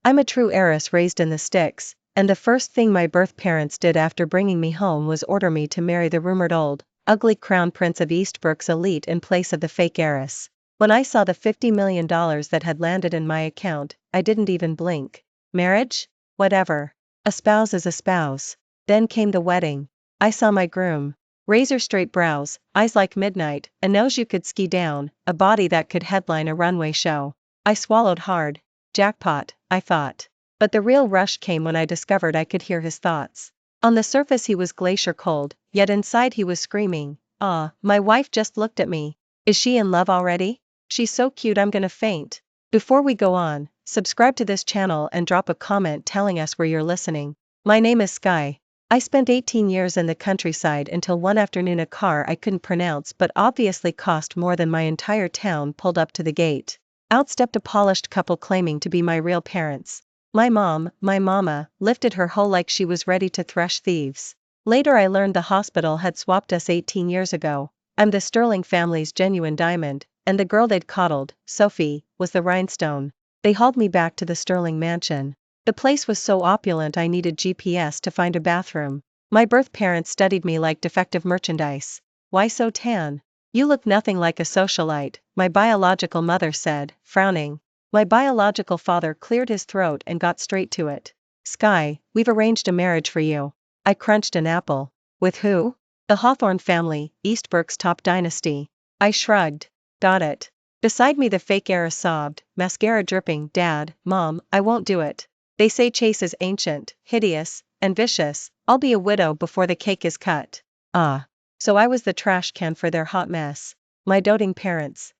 I'm a true heiress raised in the sticks, and the first thing my birth parents did after bringing me home was order me to marry the rumored old, ugly crown prince of Eastbrook's elite in place of the fake heiress. When I saw the $50 million that had landed in my account, I didn't even blink. Marriage? Whatever. A spouse is a spouse. Then came the wedding. I saw my groom. Razor straight brows, eyes like midnight, a nose you could ski down, a body that could headline a runway show. I swallowed hard. Jackpot, I thought. But the real rush came when I discovered I could hear his thoughts. On the surface he was glacier cold, yet inside he was screaming, "Ah, my wife just looked at me. Is she in love already? She's so cute I'm gonna faint." Before we go on, subscribe to this channel and drop a comment telling us where you're listening. My name is Sky. I spent 18 years in the countryside until one afternoon a car I couldn't pronounce but obviously cost more than my entire town pulled up to the gate. Out stepped a polished couple claiming to be my real parents. My mama, lifted her hoe like she was ready to thresh thieves. Later I learned the hospital had swapped us 18 years ago. I'm the Sterling family's genuine diamond, and the girl they'd coddled, Sophie, was the rhinestone. They hauled me back to the Sterling mansion. The place was so opulent I needed GPS to find a bathroom. My birth parents studied me like defective merchandise. "Why so tan? You look nothing like a socialite," my biological mother said, frowning. My biological father cleared his throat and got straight to it. "Sky, we've arranged a marriage for you." I crunched an apple. "With who?" "The Hawthorne family, Eastbrook's top dynasty." I shrugged. "Got it." Beside me the fake heiress sobbed, mascara dripping. "Dad, Mom, I won't do it. They say Chase is ancient, hideous, and vicious. I'll be a widow before the cake is cut." Ah. So I was the trash can for their hot mess. My doting parents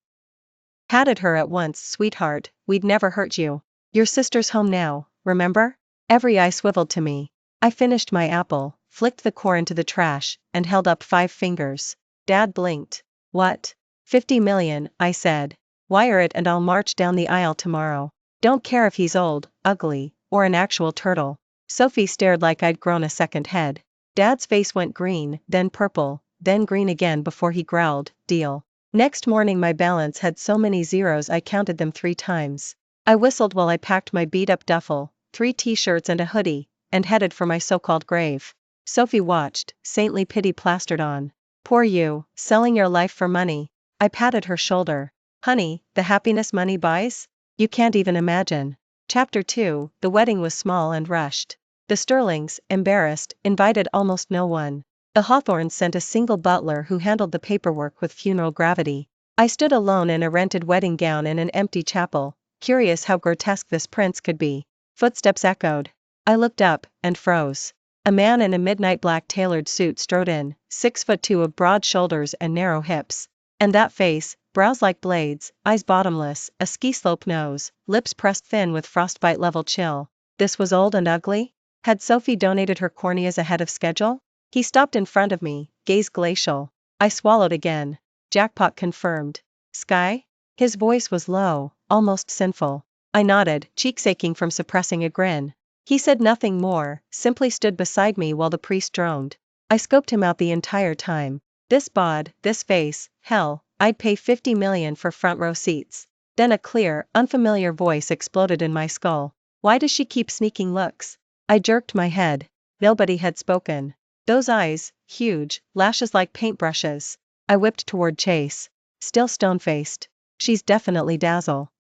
patted her at once. "Sweetheart, we'd never hurt you. Your sister's home now, remember?" Every eye swiveled to me. I finished my apple, flicked the core into the trash, and held up 5 fingers. Dad blinked. "What?" "50 million, I said. Wire it and I'll march down the aisle tomorrow. Don't care if he's old, ugly, or an actual turtle." Sophie stared like I'd grown a second head. Dad's face went green, then purple, then green again before he growled, "Deal." Next morning my balance had so many zeros I counted them 3 times. I whistled while I packed my beat-up duffel, 3 t-shirts and a hoodie, and headed for my so-called grave. Sophie watched, saintly pity plastered on. "Poor you, selling your life for money." I patted her shoulder. "Honey, the happiness money buys? You can't even imagine." Chapter 2, the wedding was small and rushed. The Sterlings, embarrassed, invited almost no one. The Hawthorns sent a single butler who handled the paperwork with funeral gravity. I stood alone in a rented wedding gown in an empty chapel, curious how grotesque this prince could be. Footsteps echoed. I looked up, and froze. A man in a midnight black tailored suit strode in, 6'2" of broad shoulders and narrow hips. And that face, brows like blades, eyes bottomless, a ski slope nose, lips pressed thin with frostbite level chill. This was old and ugly? Had Sophie donated her corneas ahead of schedule? He stopped in front of me, gaze glacial. I swallowed again. "Jackpot confirmed." "Sky?" His voice was low, almost sinful. I nodded, cheeks aching from suppressing a grin. He said nothing more, simply stood beside me while the priest droned. I scoped him out the entire time. This bod, this face, hell, I'd pay 50 million for front row seats. Then a clear, unfamiliar voice exploded in my skull. "Why does she keep sneaking looks?" I jerked my head. Nobody had spoken. Those eyes, huge, lashes like paintbrushes. I whipped toward Chase. Still stone-faced. "She's definitely Dazzle.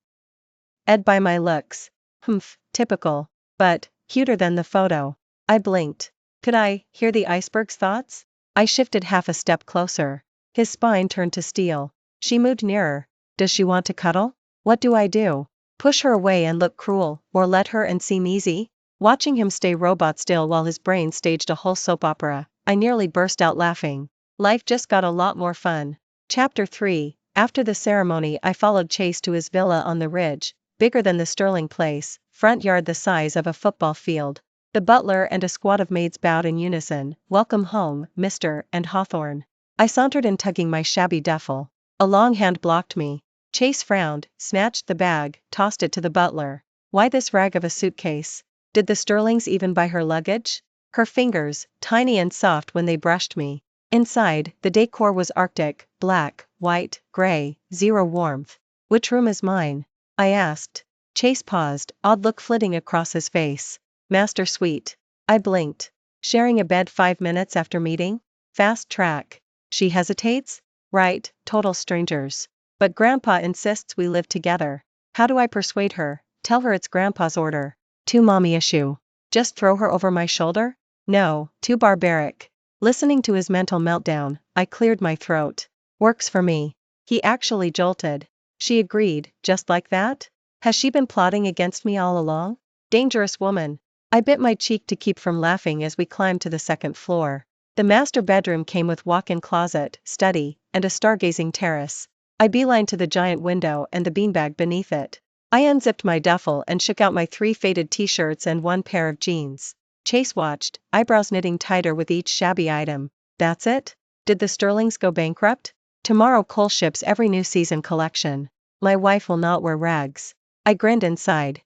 Ed by my looks." "Humph, typical. But, cuter than the photo." I blinked. Could I hear the iceberg's thoughts? I shifted half a step closer. His spine turned to steel. She moved nearer. "Does she want to cuddle? What do I do? Push her away and look cruel, or let her and seem easy?" Watching him stay robot still while his brain staged a whole soap opera, I nearly burst out laughing. Life just got a lot more fun. Chapter 3. After the ceremony I followed Chase to his villa on the ridge, bigger than the Sterling place, front yard the size of a football field. The butler and a squad of maids bowed in unison, "Welcome home, Mr. and Hawthorne." I sauntered in tugging my shabby duffel. A long hand blocked me. Chase frowned, snatched the bag, tossed it to the butler. "Why this rag of a suitcase? Did the Sterlings even buy her luggage?" Her fingers, tiny and soft when they brushed me. Inside, the decor was arctic, black, white, gray, zero warmth. "Which room is mine?" I asked. Chase paused, odd look flitting across his face. Master Suite. I blinked. Sharing a bed 5 minutes after meeting? Fast track. She hesitates? Right, total strangers. But Grandpa insists we live together. How do I persuade her? Tell her it's Grandpa's order. Too mommy issue. Just throw her over my shoulder? No, too barbaric. Listening to his mental meltdown, I cleared my throat. Works for me. He actually jolted. She agreed, just like that? Has she been plotting against me all along? Dangerous woman. I bit my cheek to keep from laughing as we climbed to the second floor. The master bedroom came with walk-in closet, study, and a stargazing terrace. I beelined to the giant window and the beanbag beneath it. I unzipped my duffel and shook out my 3 faded t-shirts and 1 pair of jeans. Chase watched, eyebrows knitting tighter with each shabby item. That's it? Did the Sterlings go bankrupt? Tomorrow Cole ships every new season collection. My wife will not wear rags. I grinned inside.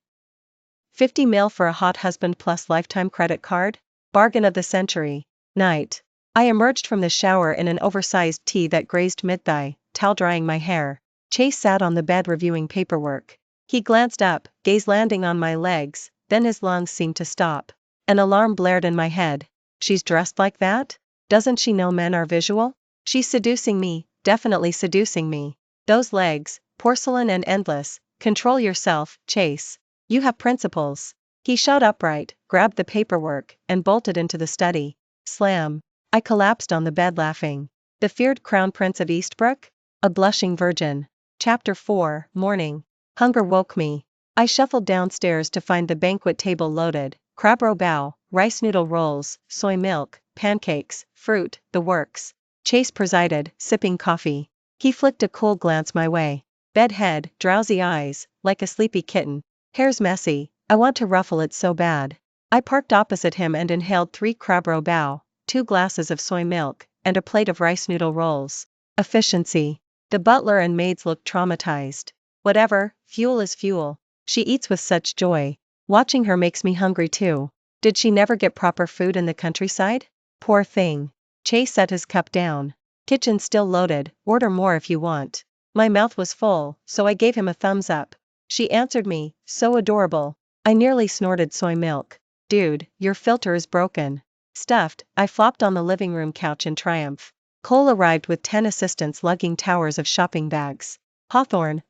50 mil for a hot husband plus lifetime credit card? Bargain of the century. Night. I emerged from the shower in an oversized tee that grazed mid-thigh, towel drying my hair. Chase sat on the bed reviewing paperwork. He glanced up, gaze landing on my legs, then his lungs seemed to stop. An alarm blared in my head. She's dressed like that? Doesn't she know men are visual? She's seducing me, definitely seducing me. Those legs, porcelain and endless. Control yourself, Chase. You have principles. He shot upright, grabbed the paperwork, and bolted into the study. Slam. I collapsed on the bed laughing. The feared crown prince of Eastbrook? A blushing virgin. Chapter 4, Morning. Hunger woke me. I shuffled downstairs to find the banquet table loaded. Crab roe bao, rice noodle rolls, soy milk, pancakes, fruit, the works. Chase presided, sipping coffee. He flicked a cool glance my way. Bed head, drowsy eyes, like a sleepy kitten. Hair's messy, I want to ruffle it so bad. I parked opposite him and inhaled 3 crab roe bao, 2 glasses of soy milk, and a plate of rice noodle rolls. Efficiency. The butler and maids looked traumatized. Whatever, fuel is fuel. She eats with such joy. Watching her makes me hungry too. Did she never get proper food in the countryside? Poor thing. Chase set his cup down. Kitchen still loaded, order more if you want. My mouth was full, so I gave him a thumbs up. She answered me, so adorable. I nearly snorted soy milk. Dude, your filter is broken. Stuffed, I flopped on the living room couch in triumph. Cole arrived with 10 assistants lugging towers of shopping bags. Hawthorne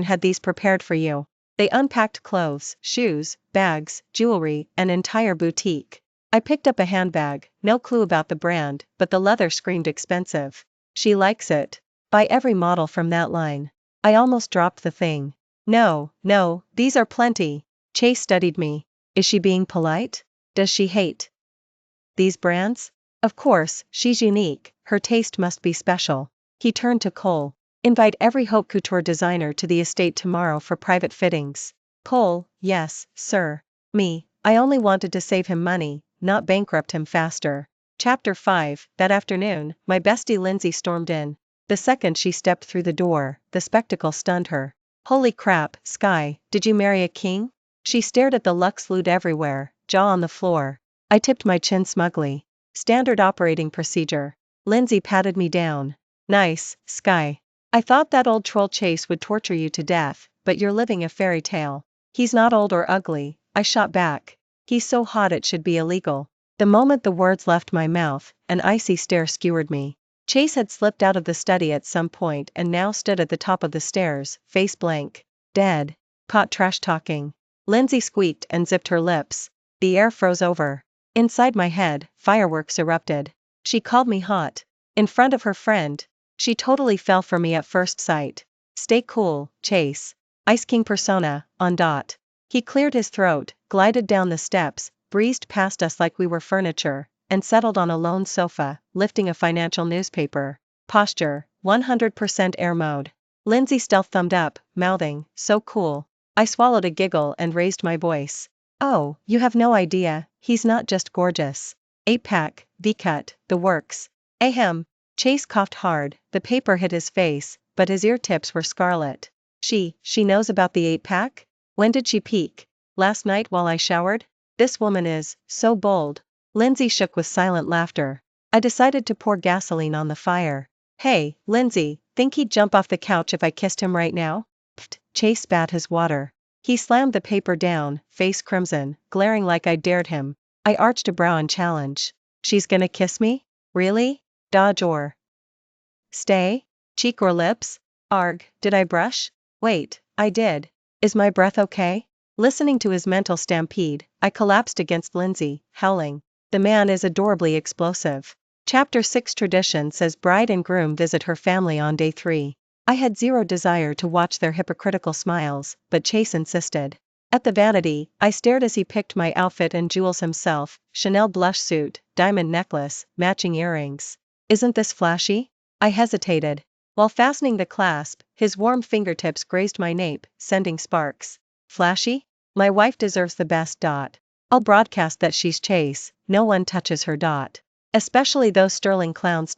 had these prepared for you. They unpacked clothes, shoes, bags, jewelry, an entire boutique. I picked up a handbag, no clue about the brand, but the leather screamed expensive. She likes it. Buy every model from that line. I almost dropped the thing. No, these are plenty. Chase studied me. Is she being polite? Does she hate these brands? Of course, she's unique, her taste must be special. He turned to Cole. Invite every haute couture designer to the estate tomorrow for private fittings. Cole, yes, sir. Me, I only wanted to save him money, not bankrupt him faster. Chapter 5, That afternoon, my bestie Lindsay stormed in. The second she stepped through the door, the spectacle stunned her. Holy crap, Sky, did you marry a king? She stared at the Lux loot everywhere, jaw on the floor. I tipped my chin smugly. Standard operating procedure. Lindsay patted me down. Nice, Sky. I thought that old troll Chase would torture you to death, but you're living a fairy tale. He's not old or ugly, I shot back. He's so hot it should be illegal. The moment the words left my mouth, an icy stare skewered me. Chase had slipped out of the study at some point and now stood at the top of the stairs, face blank. Dead. Caught trash talking. Lindsay squeaked and zipped her lips. The air froze over. Inside my head, fireworks erupted. She called me hot. In front of her friend. She totally fell for me at first sight. Stay cool, Chase. Ice King persona, on dot. He cleared his throat, glided down the steps, breezed past us like we were furniture, and settled on a lone sofa, lifting a financial newspaper. Posture, 100% air mode. Lindsay stealth thumbed up, mouthing, so cool. I swallowed a giggle and raised my voice. Oh, you have no idea, he's not just gorgeous. 8-pack, V-cut, the works. Ahem. Chase coughed hard, the paper hit his face, but his ear tips were scarlet. She knows about the 8-pack? When did she peek? Last night while I showered? This woman is so bold. Lindsay shook with silent laughter. I decided to pour gasoline on the fire. Hey, Lindsay, think he'd jump off the couch if I kissed him right now? Pfft, Chase spat his water. He slammed the paper down, face crimson, glaring like I dared him. I arched a brow in challenge. She's gonna kiss me? Really? Dodge or stay? Cheek or lips? Arg, did I brush? Wait, I did. Is my breath okay? Listening to his mental stampede, I collapsed against Lindsay, howling. The man is adorably explosive. Chapter 6 Tradition says bride and groom visit her family on day 3. I had zero desire to watch their hypocritical smiles, but Chase insisted. At the vanity, I stared as he picked my outfit and jewels himself, Chanel blush suit, diamond necklace, matching earrings. Isn't this flashy? I hesitated. While fastening the clasp, his warm fingertips grazed my nape, sending sparks. Flashy? My wife deserves the best. I'll broadcast that she's Chase, no one touches her. Especially those sterling clowns.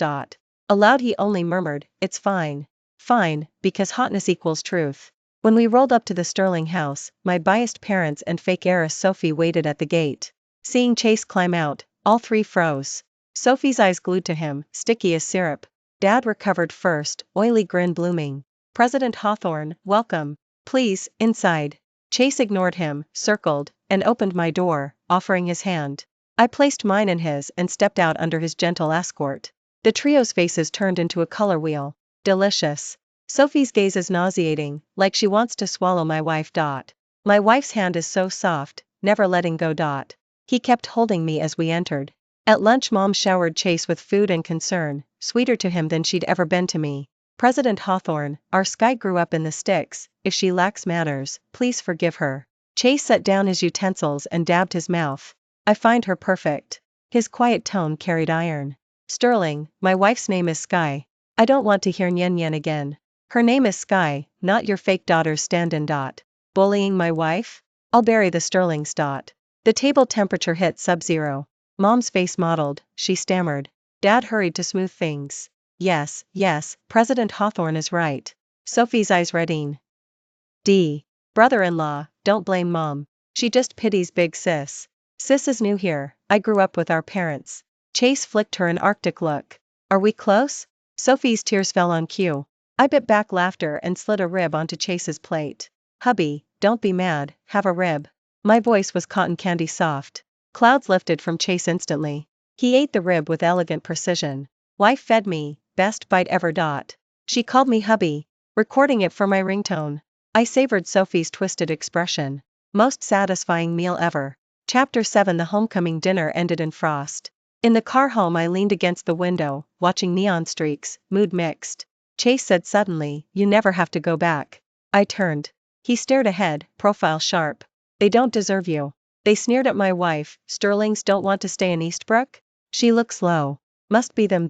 Aloud he only murmured, it's fine. Fine, because hotness equals truth. When we rolled up to the Sterling house, my biased parents and fake heiress Sophie waited at the gate. Seeing Chase climb out, all three froze. Sophie's eyes glued to him, sticky as syrup. Dad recovered first, oily grin blooming. President Hawthorne, welcome. Please, inside. Chase ignored him, circled, and opened my door, offering his hand. I placed mine in his and stepped out under his gentle escort. The trio's faces turned into a color wheel. Delicious. Sophie's gaze is nauseating, like she wants to swallow my wife. My wife's hand is so soft, never letting go. He kept holding me as we entered. At lunch Mom showered Chase with food and concern, sweeter to him than she'd ever been to me. President Hawthorne, our Sky grew up in the sticks, if she lacks manners, please forgive her. Chase set down his utensils and dabbed his mouth. I find her perfect. His quiet tone carried iron. Sterling, my wife's name is Sky. I don't want to hear nyen nyen again. Her name is Sky, not your fake daughter's stand-in. Bullying my wife? I'll bury the Sterlings. The table temperature hit sub-zero. Mom's face modeled, she stammered. Dad hurried to smooth things. Yes, President Hawthorne is right. Sophie's eyes reddened. Brother-in-law, don't blame Mom. She just pities big sis. Sis is new here, I grew up with our parents. Chase flicked her an arctic look. Are we close? Sophie's tears fell on cue. I bit back laughter and slid a rib onto Chase's plate. Hubby, don't be mad, have a rib. My voice was cotton candy soft. Clouds lifted from Chase instantly. He ate the rib with elegant precision. Wife fed me, best bite ever. She called me hubby, recording it for my ringtone. I savored Sophie's twisted expression. Most satisfying meal ever. Chapter 7 The homecoming dinner ended in frost. In the car home I leaned against the window, watching neon streaks, mood mixed. Chase said suddenly, you never have to go back. I turned. He stared ahead, profile sharp. They don't deserve you. They sneered at my wife, Sterlings don't want to stay in Eastbrook? She looks low. Must be them.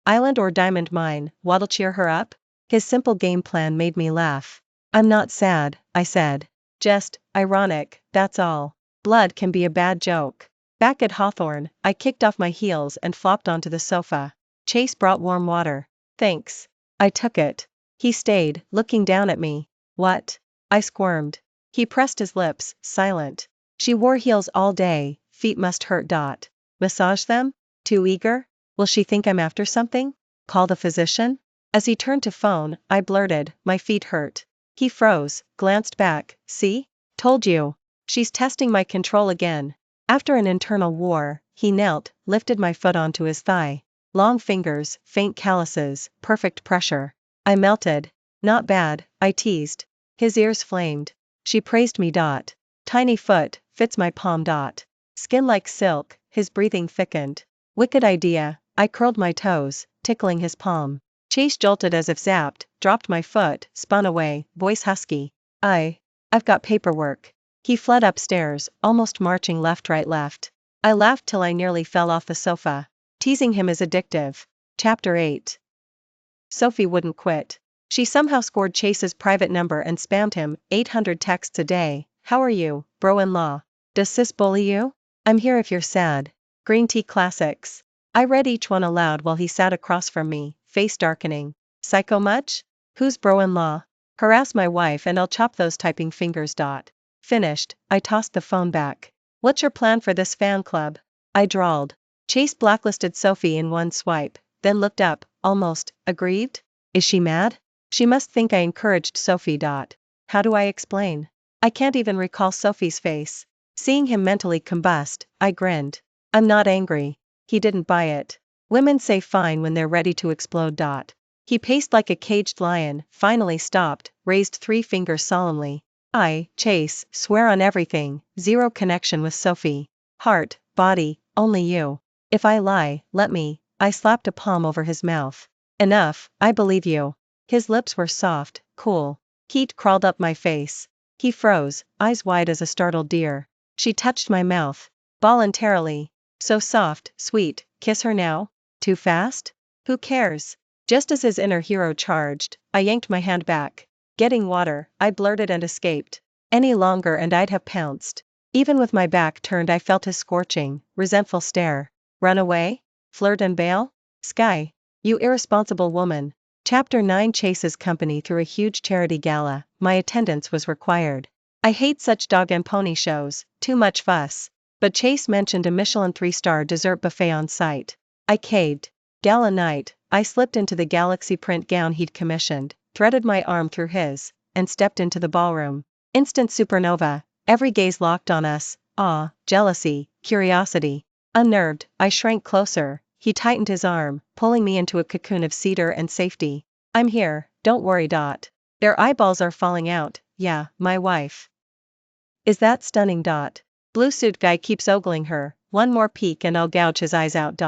Island or diamond mine, what'll cheer her up? His simple game plan made me laugh. I'm not sad, I said. Just ironic, that's all. Blood can be a bad joke. Back at Hawthorne, I kicked off my heels and flopped onto the sofa. Chase brought warm water. Thanks. I took it. He stayed, looking down at me. What? I squirmed. He pressed his lips, silent. She wore heels all day, feet must hurt. Massage them? Too eager? Will she think I'm after something? Call the physician? As he turned to phone, I blurted, my feet hurt. He froze, glanced back, see? Told you. She's testing my control again. After an internal war, he knelt, lifted my foot onto his thigh. Long fingers, faint calluses, perfect pressure. I melted. Not bad, I teased. His ears flamed. She praised me. Tiny foot, fits my palm. Skin like silk, his breathing thickened. Wicked idea, I curled my toes, tickling his palm. Chase jolted as if zapped, dropped my foot, spun away, voice husky. I've got paperwork. He fled upstairs, almost marching left right left. I laughed till I nearly fell off the sofa. Teasing him is addictive. Chapter 8. Sophie wouldn't quit. She somehow scored Chase's private number and spammed him, 800 texts a day. How are you, bro-in-law? Does sis bully you? I'm here if you're sad. Green tea classics. I read each one aloud while he sat across from me, face darkening. Psycho much? Who's bro-in-law? Harass my wife and I'll chop those typing fingers. Finished, I tossed the phone back. What's your plan for this fan club? I drawled. Chase blacklisted Sophie in one swipe, then looked up, almost, aggrieved? Is she mad? She must think I encouraged Sophie. How do I explain? I can't even recall Sophie's face. Seeing him mentally combust, I grinned. I'm not angry. He didn't buy it. Women say fine when they're ready to explode. He paced like a caged lion, finally stopped, raised 3 fingers solemnly. I, Chase, swear on everything, zero connection with Sophie. Heart, body, only you. If I lie, let me. I slapped a palm over his mouth. Enough, I believe you. His lips were soft, cool. Heat crawled up my face. He froze, eyes wide as a startled deer. She touched my mouth. Voluntarily. So soft, sweet, kiss her now? Too fast? Who cares? Just as his inner hero charged, I yanked my hand back. Getting water, I blurted and escaped. Any longer and I'd have pounced. Even with my back turned I felt his scorching, resentful stare. Run away? Flirt and bail? Sky. You irresponsible woman. Chapter 9. Chase's company through a huge charity gala. My attendance was required. I hate such dog and pony shows, too much fuss. But Chase mentioned a Michelin 3-star dessert buffet on site. I caved. Gala night, I slipped into the galaxy print gown he'd commissioned, threaded my arm through his, and stepped into the ballroom. Instant supernova, every gaze locked on us, awe, jealousy, curiosity. Unnerved, I shrank closer. He tightened his arm, pulling me into a cocoon of cedar and safety. I'm here, don't worry. Their eyeballs are falling out, yeah, my wife. Is that stunning. Blue suit guy keeps ogling her, one more peek and I'll gouge his eyes out.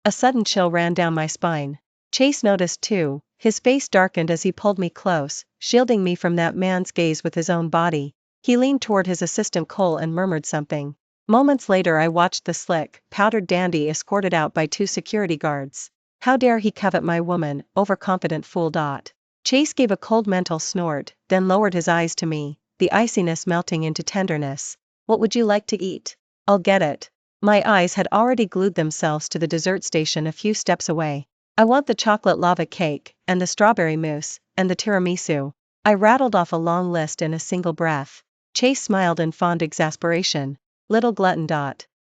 A sudden chill ran down my spine. Chase noticed too, his face darkened as he pulled me close, shielding me from that man's gaze with his own body. He leaned toward his assistant Cole and murmured something. Moments later I watched the slick, powdered dandy escorted out by 2 security guards. How dare he covet my woman, overconfident fool. Chase gave a cold mental snort, then lowered his eyes to me, the iciness melting into tenderness. What would you like to eat? I'll get it. My eyes had already glued themselves to the dessert station a few steps away. I want the chocolate lava cake, and the strawberry mousse, and the tiramisu. I rattled off a long list in a single breath. Chase smiled in fond exasperation. Little glutton.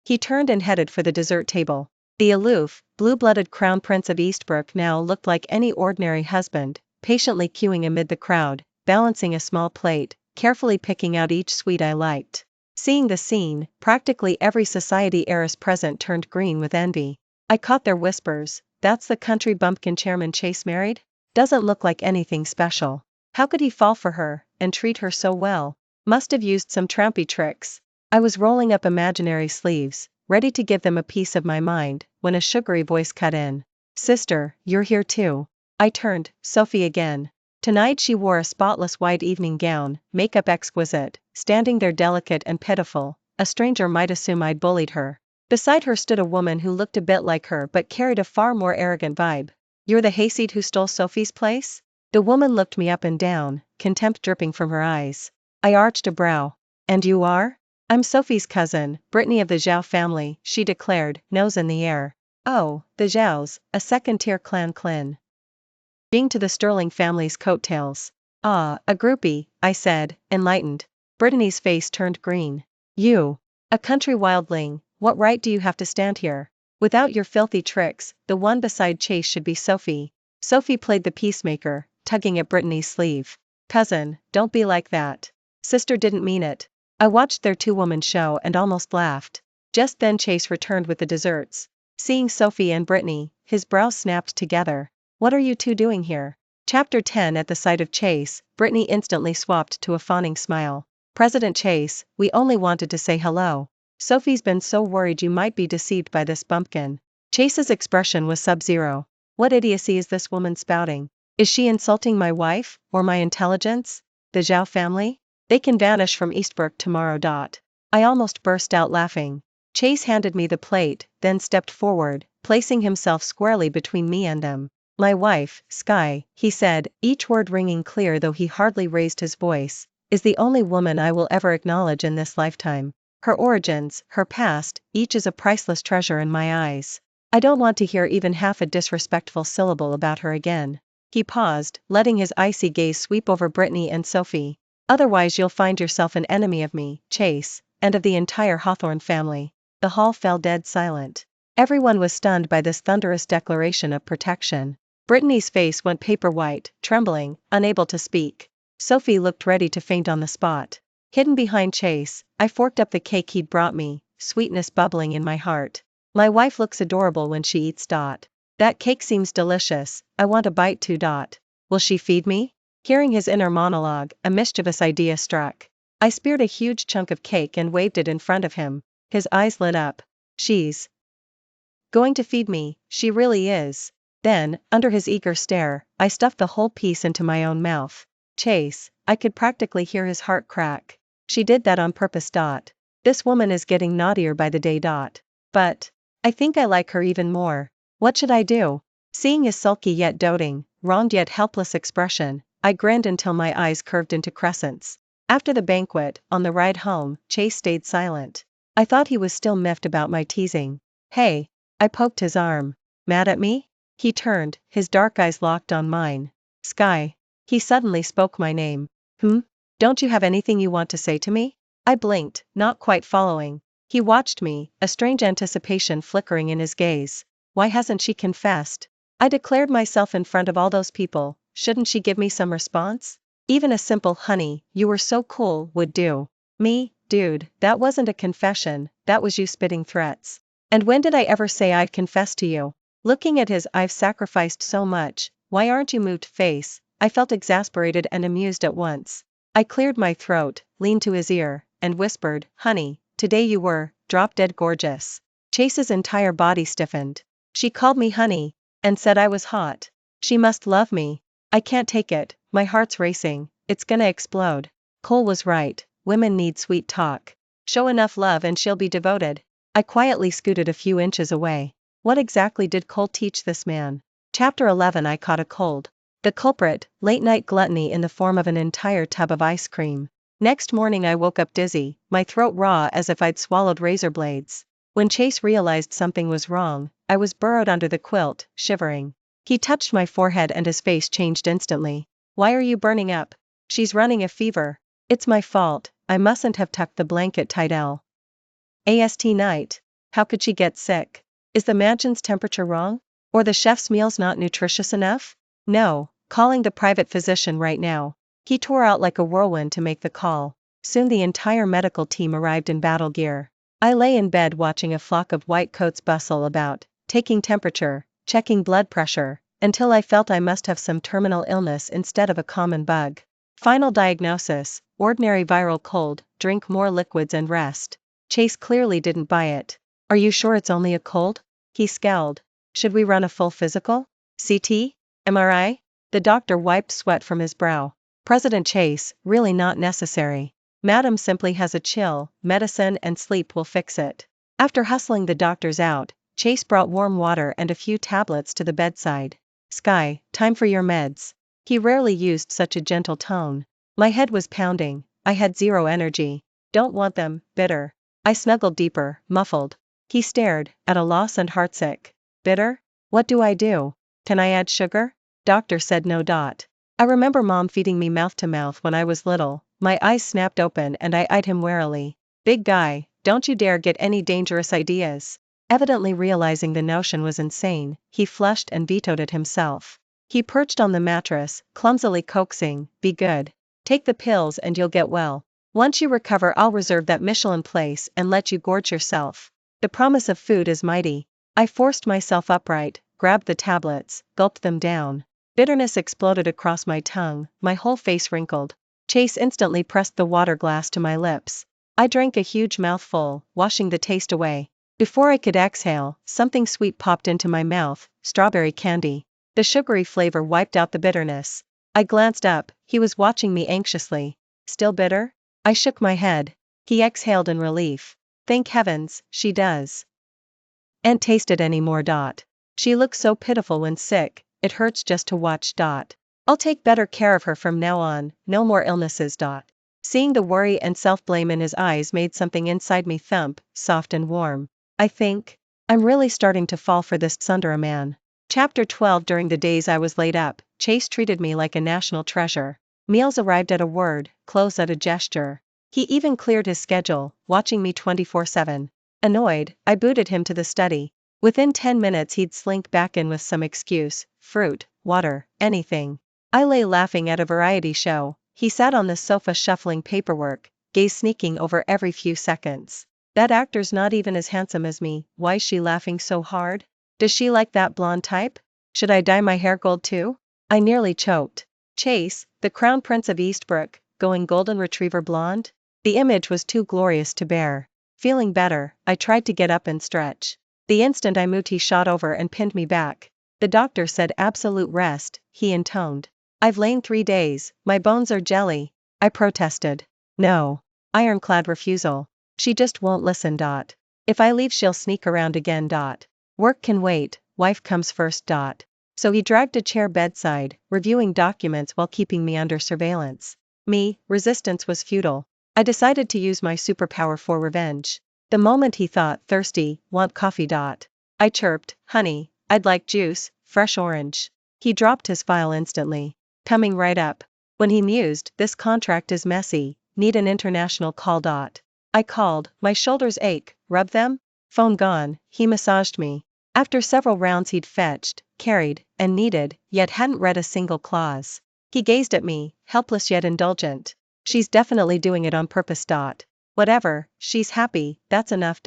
He turned and headed for the dessert table. The aloof, blue-blooded crown prince of Eastbrook now looked like any ordinary husband, patiently queuing amid the crowd, balancing a small plate, carefully picking out each sweet I liked. Seeing the scene, practically every society heiress present turned green with envy. I caught their whispers. That's the country bumpkin Chairman Chase married? Doesn't look like anything special. How could he fall for her, and treat her so well? Must have used some trampy tricks. I was rolling up imaginary sleeves, ready to give them a piece of my mind, when a sugary voice cut in. Sister, you're here too. I turned, Sophie again. Tonight she wore a spotless white evening gown, makeup exquisite, standing there delicate and pitiful. A stranger might assume I'd bullied her. Beside her stood a woman who looked a bit like her but carried a far more arrogant vibe. You're the hayseed who stole Sophie's place? The woman looked me up and down, contempt dripping from her eyes. I arched a brow. And you are? I'm Sophie's cousin, Brittany of the Zhao family, she declared, nose in the air. Oh, the Zhaos, a second-tier clan being to the Sterling family's coattails. Ah, a groupie, I said, enlightened. Brittany's face turned green. You, a country wildling, what right do you have to stand here? Without your filthy tricks, the one beside Chase should be Sophie. Sophie played the peacemaker, tugging at Brittany's sleeve. Cousin, don't be like that. Sister didn't mean it. I watched their 2-woman show and almost laughed. Just then Chase returned with the desserts. Seeing Sophie and Brittany, his brows snapped together. What are you 2 doing here? Chapter 10. At the sight of Chase, Brittany instantly swapped to a fawning smile. President Chase, we only wanted to say hello. Sophie's been so worried you might be deceived by this bumpkin. Chase's expression was sub-zero. What idiocy is this woman spouting? Is she insulting my wife, or my intelligence? The Zhao family? They can vanish from Eastbrook tomorrow. I almost burst out laughing. Chase handed me the plate, then stepped forward, placing himself squarely between me and them. My wife, Sky, he said, each word ringing clear though he hardly raised his voice, is the only woman I will ever acknowledge in this lifetime. Her origins, her past, each is a priceless treasure in my eyes. I don't want to hear even half a disrespectful syllable about her again. He paused, letting his icy gaze sweep over Brittany and Sophie. Otherwise you'll find yourself an enemy of me, Chase, and of the entire Hawthorne family. The hall fell dead silent. Everyone was stunned by this thunderous declaration of protection. Brittany's face went paper white, trembling, unable to speak. Sophie looked ready to faint on the spot. Hidden behind Chase, I forked up the cake he'd brought me, sweetness bubbling in my heart. My wife looks adorable when she eats. That cake seems delicious, I want a bite too. Will she feed me? Hearing his inner monologue, a mischievous idea struck. I speared a huge chunk of cake and waved it in front of him. His eyes lit up. She's going to feed me, she really is. Then, under his eager stare, I stuffed the whole piece into my own mouth. Chase, I could practically hear his heart crack. She did that on purpose. This woman is getting naughtier by the day. But I think I like her even more. What should I do? Seeing his sulky yet doting, wronged yet helpless expression, I grinned until my eyes curved into crescents. After the banquet, on the ride home, Chase stayed silent. I thought he was still miffed about my teasing. Hey, I poked his arm. Mad at me? He turned, his dark eyes locked on mine. Sky. He suddenly spoke my name. Don't you have anything you want to say to me? I blinked, not quite following. He watched me, a strange anticipation flickering in his gaze. Why hasn't she confessed? I declared myself in front of all those people, shouldn't she give me some response? Even a simple "honey, you were so cool" would do. Me, dude, that wasn't a confession, that was you spitting threats. And when did I ever say I'd confess to you? Looking at his "I've sacrificed so much, why aren't you" moved face, I felt exasperated and amused at once. I cleared my throat, leaned to his ear, and whispered, "Honey, today you were drop-dead gorgeous." Chase's entire body stiffened. She called me honey, and said I was hot. She must love me. I can't take it, my heart's racing, it's gonna explode. Cole was right, women need sweet talk. Show enough love and she'll be devoted. I quietly scooted a few inches away. What exactly did Cole teach this man? Chapter 11. I caught a cold. The culprit, late-night gluttony in the form of an entire tub of ice cream. Next morning I woke up dizzy, my throat raw as if I'd swallowed razor blades. When Chase realized something was wrong, I was burrowed under the quilt, shivering. He touched my forehead and his face changed instantly. Why are you burning up? She's running a fever. It's my fault, I mustn't have tucked the blanket tight. Last night. How could she get sick? Is the mansion's temperature wrong? Or the chef's meals not nutritious enough? No, calling the private physician right now. He tore out like a whirlwind to make the call. Soon the entire medical team arrived in battle gear. I lay in bed watching a flock of white coats bustle about, taking temperature, checking blood pressure, until I felt I must have some terminal illness instead of a common bug. Final diagnosis: ordinary viral cold, drink more liquids and rest. Chase clearly didn't buy it. Are you sure it's only a cold? He scowled. Should we run a full physical? CT? MRI? The doctor wiped sweat from his brow. President Chase, really not necessary. Madam simply has a chill, medicine and sleep will fix it. After hustling the doctors out, Chase brought warm water and a few tablets to the bedside. Sky, time for your meds. He rarely used such a gentle tone. My head was pounding, I had zero energy. Don't want them, bitter. I snuggled deeper, muffled. He stared, at a loss and heartsick. Bitter? What do I do? Can I add sugar? Doctor said no. I remember Mom feeding me mouth to mouth when I was little. My eyes snapped open and I eyed him warily. Big guy, don't you dare get any dangerous ideas. Evidently realizing the notion was insane, he flushed and vetoed it himself. He perched on the mattress, clumsily coaxing, be good. Take the pills and you'll get well. Once you recover I'll reserve that Michelin place and let you gorge yourself. The promise of food is mighty. I forced myself upright, grabbed the tablets, gulped them down. Bitterness exploded across my tongue, my whole face wrinkled. Chase instantly pressed the water glass to my lips. I drank a huge mouthful, washing the taste away. Before I could exhale, something sweet popped into my mouth, strawberry candy. The sugary flavor wiped out the bitterness. I glanced up, he was watching me anxiously. Still bitter? I shook my head. He exhaled in relief. Thank heavens, she does. And taste it anymore. She looks so pitiful when sick, it hurts just to watch. I'll take better care of her from now on, no more illnesses. Seeing the worry and self-blame in his eyes made something inside me thump, soft and warm. I think I'm really starting to fall for this tsundere man. Chapter 12. During the days I was laid up, Chase treated me like a national treasure. Meals arrived at a word, clothes at a gesture. He even cleared his schedule, watching me 24/7. Annoyed, I booted him to the study. Within 10 minutes he'd slink back in with some excuse, fruit, water, anything. I lay laughing at a variety show. He sat on the sofa shuffling paperwork, gaze sneaking over every few seconds. That actor's not even as handsome as me, why's she laughing so hard? Does she like that blonde type? Should I dye my hair gold too? I nearly choked. Chase, the Crown Prince of Eastbrook, going golden retriever blonde? The image was too glorious to bear. Feeling better, I tried to get up and stretch. The instant I moved he shot over and pinned me back. The doctor said absolute rest, he intoned. I've lain 3 days, my bones are jelly. I protested. No. Ironclad refusal. She just won't listen. If I leave she'll sneak around again. Work can wait, wife comes first. So he dragged a chair bedside, reviewing documents while keeping me under surveillance. Resistance was futile. I decided to use my superpower for revenge. The moment he thought thirsty, want coffee. I chirped, honey, I'd like juice, fresh orange. He dropped his file instantly. Coming right up. When he mused, this contract is messy, need an international call. I called, my shoulders ache, rub them? Phone gone, he massaged me. After several rounds he'd fetched, carried, and kneaded, yet hadn't read a single clause. He gazed at me, helpless yet indulgent. She's definitely doing it on purpose. Whatever, she's happy, that's enough.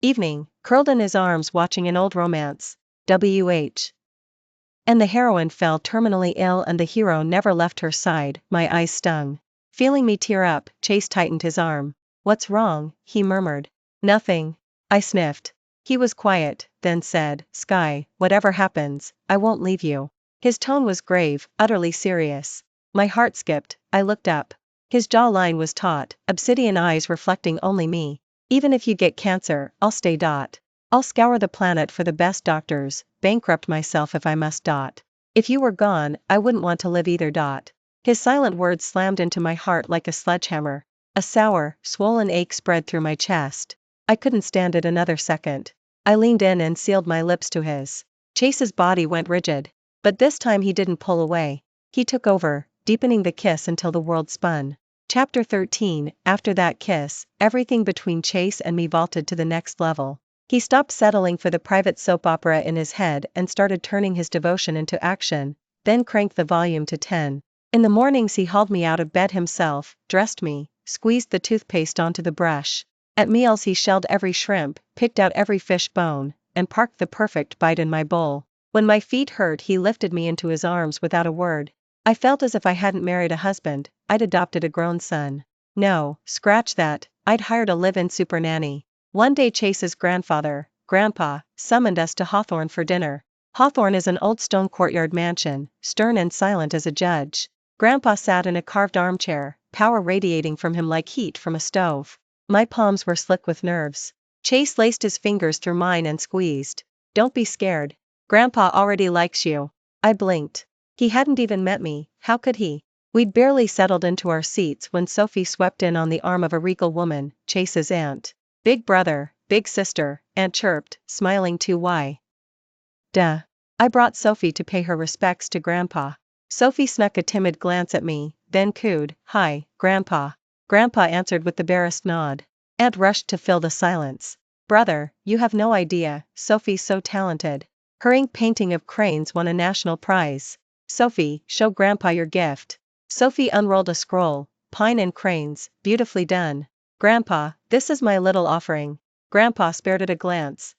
Evening, curled in his arms watching an old romance. WH. And the heroine fell terminally ill and the hero never left her side. My eyes stung. Feeling me tear up, Chase tightened his arm. What's wrong? He murmured. Nothing. I sniffed. He was quiet, then said, Sky, whatever happens, I won't leave you. His tone was grave, utterly serious. My heart skipped, I looked up. His jawline was taut, obsidian eyes reflecting only me. Even if you get cancer, I'll stay. I'll scour the planet for the best doctors, bankrupt myself if I must. If you were gone, I wouldn't want to live either. His silent words slammed into my heart like a sledgehammer. A sour, swollen ache spread through my chest. I couldn't stand it another second. I leaned in and sealed my lips to his. Chase's body went rigid. But this time he didn't pull away. He took over, deepening the kiss until the world spun. Chapter 13. After that kiss, everything between Chase and me vaulted to the next level. He stopped settling for the private soap opera in his head and started turning his devotion into action, then cranked the volume to 10. In the mornings he hauled me out of bed himself, dressed me, squeezed the toothpaste onto the brush. At meals he shelled every shrimp, picked out every fish bone, and parked the perfect bite in my bowl. When my feet hurt he lifted me into his arms without a word. I felt as if I hadn't married a husband, I'd adopted a grown son. No, scratch that, I'd hired a live-in super nanny. One day Chase's grandfather, Grandpa, summoned us to Hawthorne for dinner. Hawthorne is an old stone courtyard mansion, stern and silent as a judge. Grandpa sat in a carved armchair, power radiating from him like heat from a stove. My palms were slick with nerves. Chase laced his fingers through mine and squeezed. Don't be scared. Grandpa already likes you. I blinked. He hadn't even met me, how could he? We'd barely settled into our seats when Sophie swept in on the arm of a regal woman, Chase's aunt. Big brother, big sister, Aunt chirped, smiling too. Why? Duh. I brought Sophie to pay her respects to Grandpa. Sophie snuck a timid glance at me, then cooed, Hi, Grandpa. Grandpa answered with the barest nod. Aunt rushed to fill the silence. Brother, you have no idea, Sophie's so talented. Her ink painting of cranes won a national prize. Sophie, show Grandpa your gift. Sophie unrolled a scroll, Pine and Cranes, beautifully done. Grandpa, this is my little offering. Grandpa spared it a glance.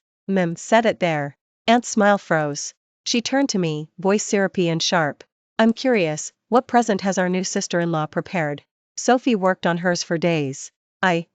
Set it there. Aunt's smile froze. She turned to me, voice syrupy and sharp. I'm curious, what present has our new sister-in-law prepared? Sophie worked on hers for days.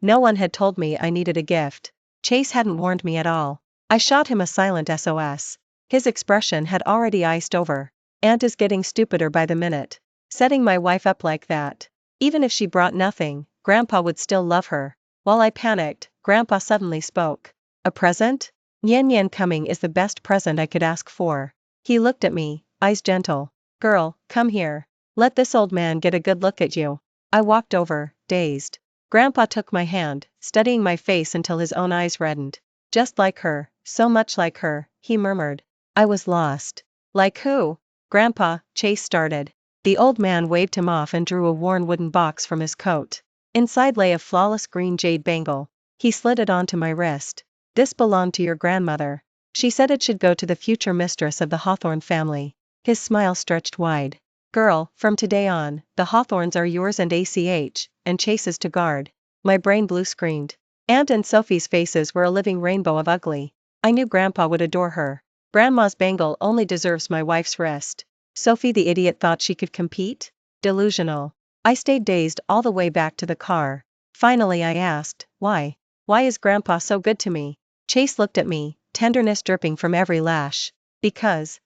No one had told me I needed a gift. Chase hadn't warned me at all. I shot him a silent SOS. His expression had already iced over. Aunt is getting stupider by the minute. Setting my wife up like that. Even if she brought nothing, Grandpa would still love her. While I panicked, Grandpa suddenly spoke. A present? Nyan Nyan coming is the best present I could ask for. He looked at me, eyes gentle. Girl, come here. Let this old man get a good look at you. I walked over, dazed. Grandpa took my hand, studying my face until his own eyes reddened. Just like her, so much like her, he murmured. I was lost. Like who? Grandpa, Chase started. The old man waved him off and drew a worn wooden box from his coat. Inside lay a flawless green jade bangle. He slid it onto my wrist. This belonged to your grandmother. She said it should go to the future mistress of the Hawthorne family. His smile stretched wide. Girl, from today on, the Hawthornes are yours and ACH, and Chase's to guard. My brain blue screened. Aunt and Sophie's faces were a living rainbow of ugly. I knew Grandpa would adore her. Grandma's bangle only deserves my wife's wrist. Sophie the idiot thought she could compete? Delusional. I stayed dazed all the way back to the car. Finally I asked, why? Why is Grandpa so good to me? Chase looked at me, tenderness dripping from every lash. Because,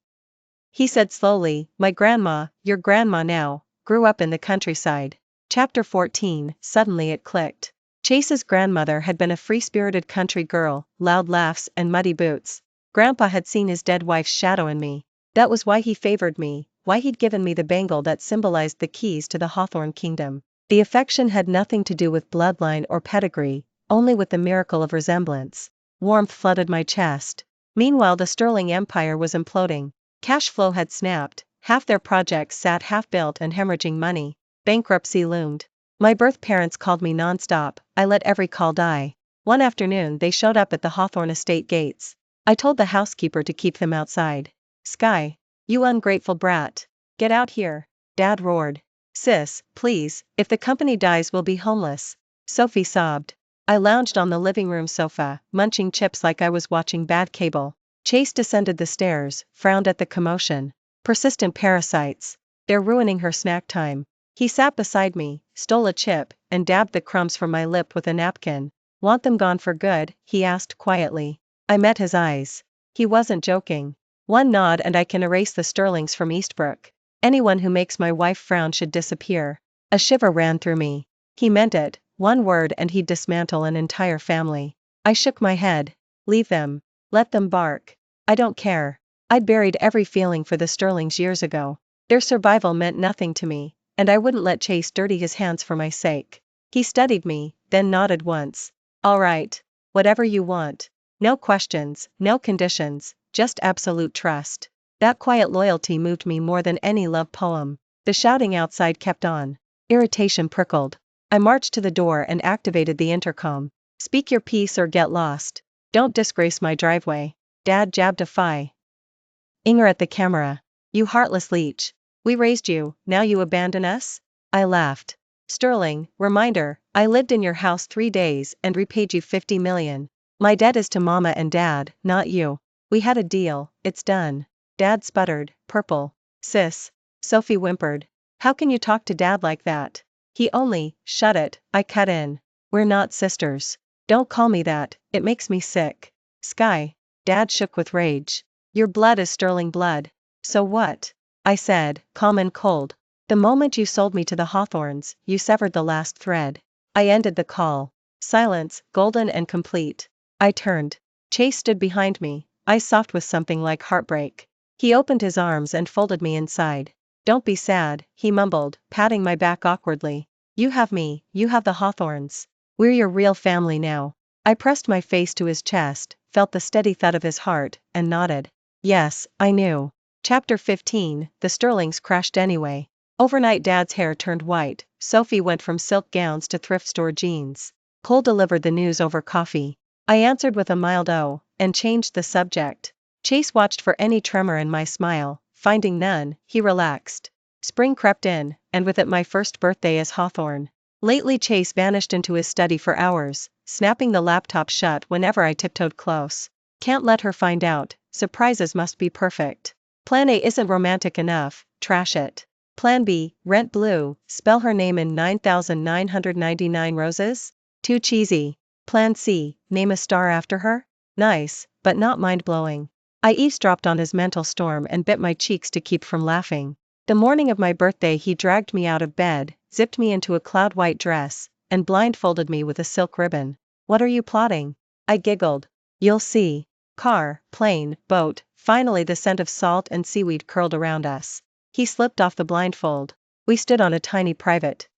he said slowly, my grandma, your grandma now, grew up in the countryside. Chapter 14. Suddenly it clicked. Chase's grandmother had been a free-spirited country girl, loud laughs and muddy boots. Grandpa had seen his dead wife's shadow in me. That was why he favored me, why he'd given me the bangle that symbolized the keys to the Hawthorne kingdom. The affection had nothing to do with bloodline or pedigree, only with the miracle of resemblance. Warmth flooded my chest. Meanwhile the Sterling Empire was imploding. Cash flow had snapped, half their projects sat half-built and hemorrhaging money. Bankruptcy loomed. My birth parents called me non-stop, I let every call die. One afternoon they showed up at the Hawthorne estate gates. I told the housekeeper to keep them outside. Sky. You ungrateful brat. Get out here. Dad roared. Sis, please, if the company dies we'll be homeless. Sophie sobbed. I lounged on the living room sofa, munching chips like I was watching bad cable. Chase descended the stairs, frowned at the commotion. Persistent parasites. They're ruining her snack time. He sat beside me, stole a chip, and dabbed the crumbs from my lip with a napkin. Want them gone for good? He asked quietly. I met his eyes. He wasn't joking. One nod and I can erase the Sterlings from Eastbrook. Anyone who makes my wife frown should disappear. A shiver ran through me. He meant it, one word and he'd dismantle an entire family. I shook my head. Leave them. Let them bark. I don't care. I'd buried every feeling for the Sterlings years ago. Their survival meant nothing to me, and I wouldn't let Chase dirty his hands for my sake. He studied me, then nodded once. All right. Whatever you want. No questions, no conditions, just absolute trust. That quiet loyalty moved me more than any love poem. The shouting outside kept on. Irritation prickled. I marched to the door and activated the intercom. Speak your piece or get lost. Don't disgrace my driveway. Dad jabbed a finger at the camera. You heartless leech. We raised you, now you abandon us? I laughed. Sterling, reminder, I lived in your house 3 days and repaid you 50 million. My debt is to Mama and Dad, not you. We had a deal, it's done. Dad sputtered, purple. Sis. Sophie whimpered. How can you talk to Dad like that? He only, shut it, I cut in. We're not sisters. Don't call me that, it makes me sick. Sky. Dad shook with rage. Your blood is Sterling blood. So what? I said, calm and cold. The moment you sold me to the Hawthorns, you severed the last thread. I ended the call. Silence, golden and complete. I turned. Chase stood behind me, eyes soft with something like heartbreak. He opened his arms and folded me inside. Don't be sad, he mumbled, patting my back awkwardly. You have me, you have the Hawthorns. We're your real family now. I pressed my face to his chest, felt the steady thud of his heart, and nodded. Yes, I knew. Chapter 15. The Sterlings crashed anyway. Overnight Dad's hair turned white, Sophie went from silk gowns to thrift store jeans. Cole delivered the news over coffee. I answered with a mild "oh," and changed the subject. Chase watched for any tremor in my smile, finding none, he relaxed. Spring crept in, and with it my first birthday as Hawthorne. Lately Chase vanished into his study for hours, snapping the laptop shut whenever I tiptoed close. Can't let her find out, surprises must be perfect. Plan A isn't romantic enough, trash it. Plan B, rent blue, spell her name in 9,999 roses? Too cheesy. Plan C, name a star after her? Nice, but not mind-blowing. I eavesdropped on his mental storm and bit my cheeks to keep from laughing. The morning of my birthday he dragged me out of bed, zipped me into a cloud-white dress, and blindfolded me with a silk ribbon. What are you plotting? I giggled. You'll see. Car, plane, boat, finally the scent of salt and seaweed curled around us. He slipped off the blindfold. We stood on a tiny private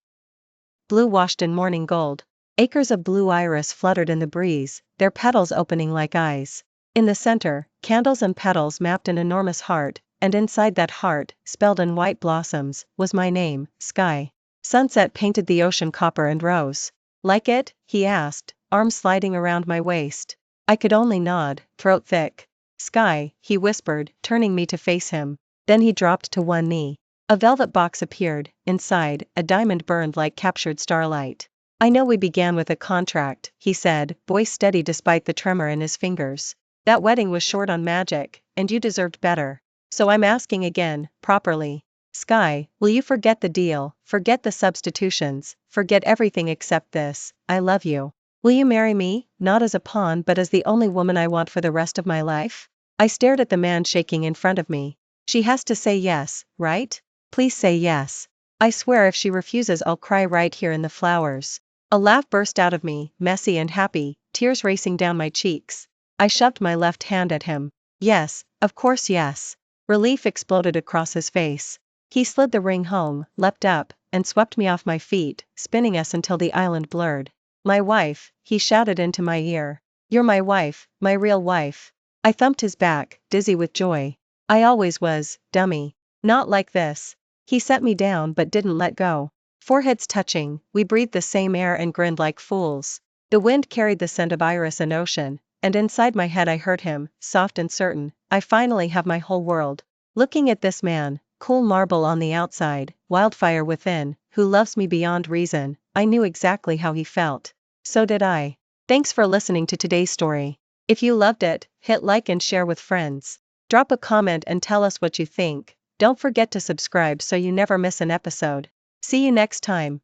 blue washed in morning gold. Acres of blue iris fluttered in the breeze, their petals opening like eyes. In the center, candles and petals mapped an enormous heart, and inside that heart, spelled in white blossoms, was my name, Sky. Sunset painted the ocean copper and rose. Like it? He asked, arms sliding around my waist. I could only nod, throat thick. Sky, he whispered, turning me to face him. Then he dropped to one knee. A velvet box appeared, inside, a diamond burned like captured starlight. I know we began with a contract, he said, voice steady despite the tremor in his fingers. That wedding was short on magic, and you deserved better. So I'm asking again, properly. Sky, will you forget the deal, forget the substitutions, forget everything except this, I love you. Will you marry me, not as a pawn but as the only woman I want for the rest of my life? I stared at the man shaking in front of me. She has to say yes, right? Please say yes. I swear if she refuses I'll cry right here in the flowers. A laugh burst out of me, messy and happy, tears racing down my cheeks. I shoved my left hand at him. Yes, of course yes. Relief exploded across his face. He slid the ring home, leapt up, and swept me off my feet, spinning us until the island blurred. My wife, he shouted into my ear. You're my wife, my real wife. I thumped his back, dizzy with joy. I always was, dummy. Not like this. He set me down but didn't let go. Foreheads touching, we breathed the same air and grinned like fools. The wind carried the scent of iris and ocean, and inside my head I heard him, soft and certain, I finally have my whole world. Looking at this man, cool marble on the outside, wildfire within, who loves me beyond reason, I knew exactly how he felt. So did I. Thanks for listening to today's story. If you loved it, hit like and share with friends. Drop a comment and tell us what you think. Don't forget to subscribe so you never miss an episode. See you next time.